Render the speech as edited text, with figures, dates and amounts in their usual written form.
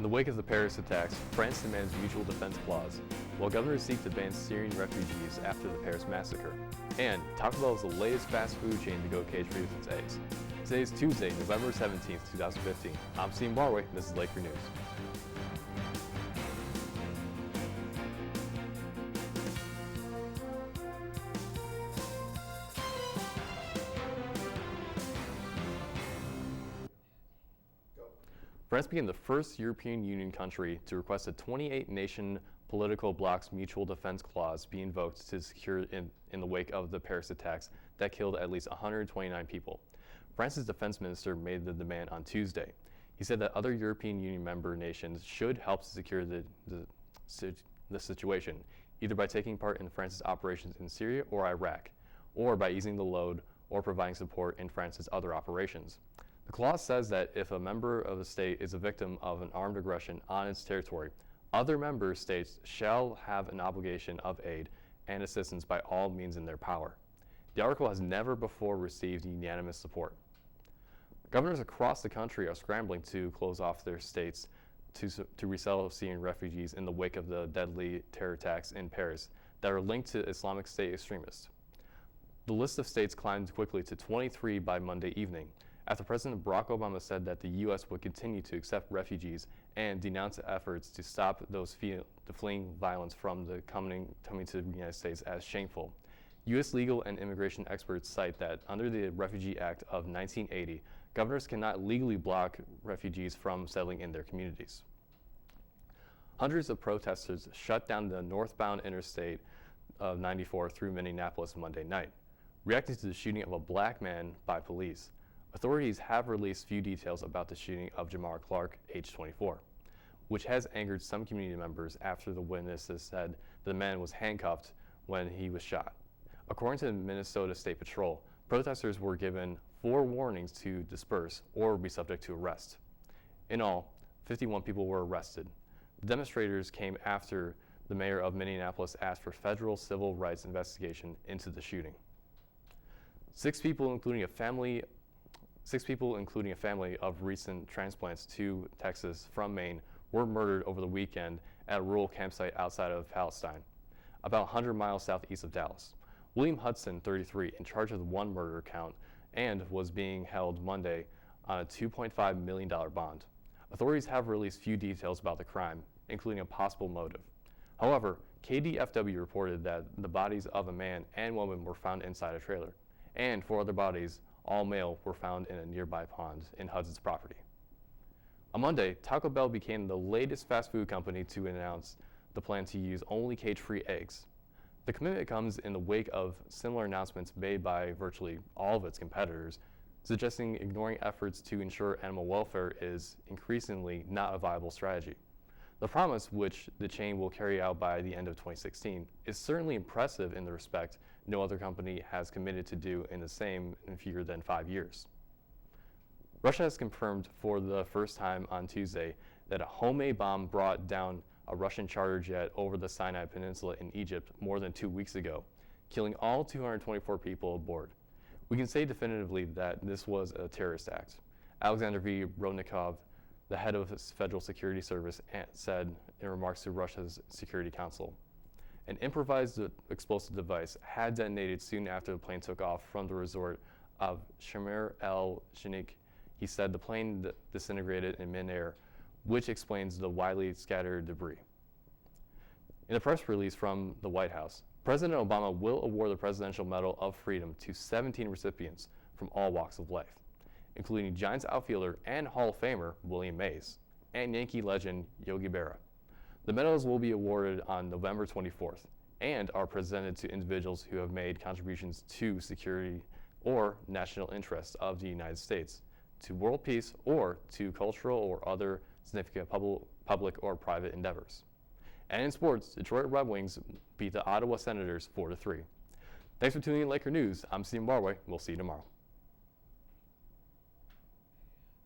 In the wake of the Paris attacks, France demands mutual defense clause, while governors seek to ban Syrian refugees after the Paris massacre. And Taco Bell is the latest fast food chain to go cage-free with its eggs. Today is Tuesday, November 17th, 2015. I'm Steve Borowy, and this is Laker News. France became the first European Union country to request a 28-nation political bloc's mutual defense clause be invoked to secure in the wake of the Paris attacks that killed at least 129 people. France's defense minister made the demand on Tuesday. He said that other European Union member nations should help to secure the situation, either by taking part in France's operations in Syria or Iraq, or by easing the load or providing support in France's other operations. The clause says that if a member of a state is a victim of an armed aggression on its territory, other member states shall have an obligation of aid and assistance by all means in their power. The article has never before received unanimous support. Governors across the country are scrambling to close off their states to resettle Syrian refugees in the wake of the deadly terror attacks in Paris that are linked to Islamic State extremists. The list of states climbed quickly to 23 by Monday evening, after President Barack Obama said that the U.S. would continue to accept refugees and denounce efforts to stop those fleeing violence from coming to the United States as shameful. U.S. legal and immigration experts cite that under the Refugee Act of 1980, governors cannot legally block refugees from settling in their communities. Hundreds of protesters shut down the northbound interstate of 94 through Minneapolis Monday night, reacting to the shooting of a black man by police. Authorities have released few details about the shooting of Jamar Clark, age 24, which has angered some community members after the witnesses said the man was handcuffed when he was shot. According to the Minnesota State Patrol, protesters were given 4 warnings to disperse or be subject to arrest. In all, 51 people were arrested. The demonstrators came after the mayor of Minneapolis asked for federal civil rights investigation into the shooting. Six people, including a family of recent transplants to Texas from Maine, were murdered over the weekend at a rural campsite outside of Palestine, about 100 miles southeast of Dallas. William Hudson, 33, in charge of the one murder count and was being held Monday on a $2.5 million bond. Authorities have released few details about the crime, including a possible motive. However, KDFW reported that the bodies of a man and woman were found inside a trailer, and 4 other bodies, all male, were found in a nearby pond in Hudson's property. On Monday, Taco Bell became the latest fast food company to announce the plan to use only cage-free eggs. The commitment comes in the wake of similar announcements made by virtually all of its competitors, suggesting ignoring efforts to ensure animal welfare is increasingly not a viable strategy. The promise, which the chain will carry out by the end of 2016, is certainly impressive in the respect no other company has committed to do in the same in fewer than 5 years. Russia has confirmed for the first time on Tuesday that a homemade bomb brought down a Russian charter jet over the Sinai Peninsula in Egypt more than 2 weeks ago, killing all 224 people aboard. We can say definitively that this was a terrorist act. Alexander V. Rodnikov, the head of the Federal Security Service, said in remarks to Russia's Security Council. An improvised explosive device had detonated soon after the plane took off from the resort of Shamir el-Sheikh. He said the plane disintegrated in midair, which explains the widely scattered debris. In a press release from the White House, President Obama will award the Presidential Medal of Freedom to 17 recipients from all walks of life, including Giants outfielder and Hall of Famer Willie Mays and Yankee legend Yogi Berra. The medals will be awarded on November 24th and are presented to individuals who have made contributions to security or national interests of the United States, to world peace, or to cultural or other significant public or private endeavors. And in sports, Detroit Red Wings beat the Ottawa Senators 4-3. Thanks for tuning in Laker News. I'm Steve Borowy. We'll see you tomorrow.